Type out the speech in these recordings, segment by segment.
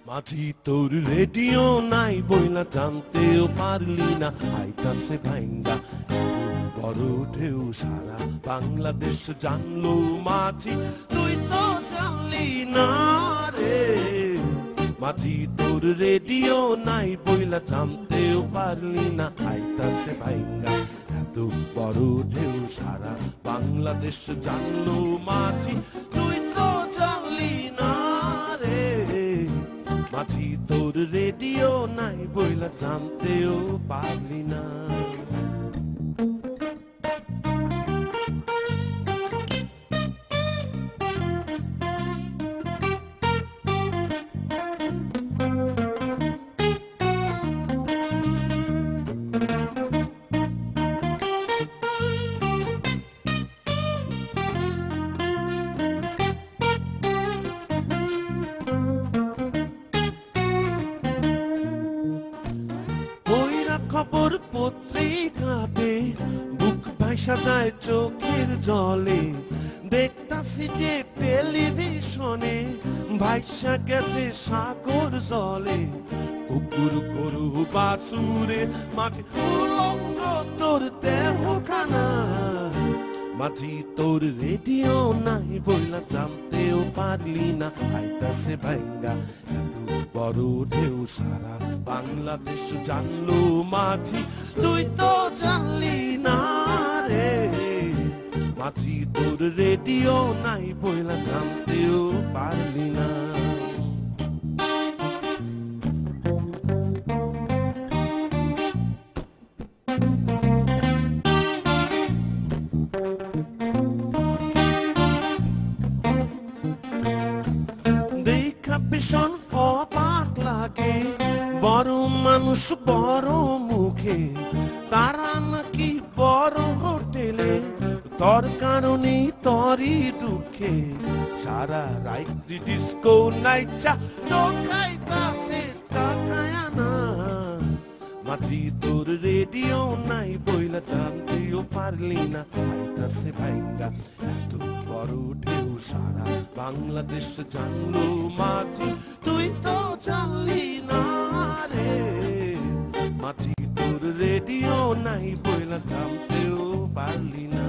মাঝি তোর রেডিও নাই বইলা জানতেও পারলি না আইতাছে ভাইঙ্গা বড় ঢেউ সারা বাংলাদেশ জানলো মাঝি তুই তো জানলি না রে মাঝি তোর রেডিও নাই বইলা জানতেও পারলি না আইতাছে ভাইঙ্গা এত বড় ঢেউ সারা বাংলাদেশ জানলো মাঝি তুই তো জানলি না রে মাঝি তোর রেডিও নাই বইলা জানতেও পারলি না খবর পত্রিকাতে বুক ভাইসা যায় চোখের জলে দেখতাছি যে টেলিভিশনে ভাইসা গেছে সাগর জলে কুকুর গরু বাসুরে মাঝি উলঙ্গ তোর দেহখানা মাঝি তোর রেডিও নাই বইলা জানতেও পারলি না আইতাছে ভাইঙ্গা বড় ঢেউ সারা বাংলাদেশ জানলো মাঝি তুই তো জানলি না রে মাঝি তোর রেডিও নাই বইলা জানতেও পারলি না দেখা ভীষণ অবাক লাগে বড় মানুষ বড় মুখে তারা নাকি বড় হোটেলে তোর কারণে তোরই দুঃখে সারা রাত্রি ডিস্কো নাইচা ঢোকাইতাছে টাকায় আনা মাঝি তোর রেডিও নাই বইলা জানতেও পারলি না আইতাছে ভাইঙ্গা এত বড় ঢেউ সারা বাংলাদেশ জানলো মাঝি তুই তো জানলি না রে মাঝি তোর রেডিও নাই বইলা জানতেও পারলি না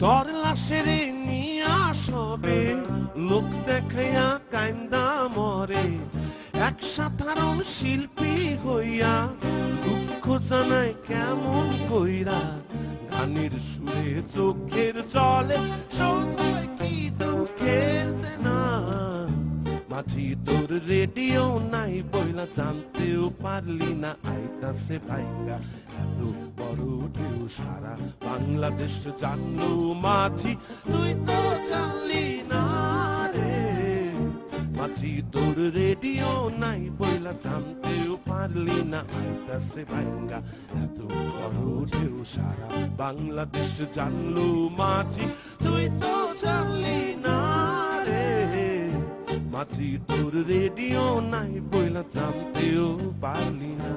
তোর লাশের নিয়া সবে লোক দেখাইয়া কান্দা মরে এক সাধারণ শিল্পী হইয়া দুঃখ জানায় কেমন কইরা গানের সুরে চোখের জলে শোধায় কি দুঃখের দেনা মাঝি তোর রেডিও নাই বইলা জানতেও পারলি না আইতাছে ভাইঙ্গা এত বড় ঢেউ সারা বাংলাদেশ জানলো মাঝি তুই তো জানলি না রে মাঝি তোর রেডিও নাই বইলা জানতেও পারলি না আইতাছে ভাইঙ্গা এত বড় ঢেউ সারা বাংলাদেশ জানলো মাঝি তুই তো জানলি না রে মাঝি তোর রেডিও নাই বইলা জানতেও পারলি না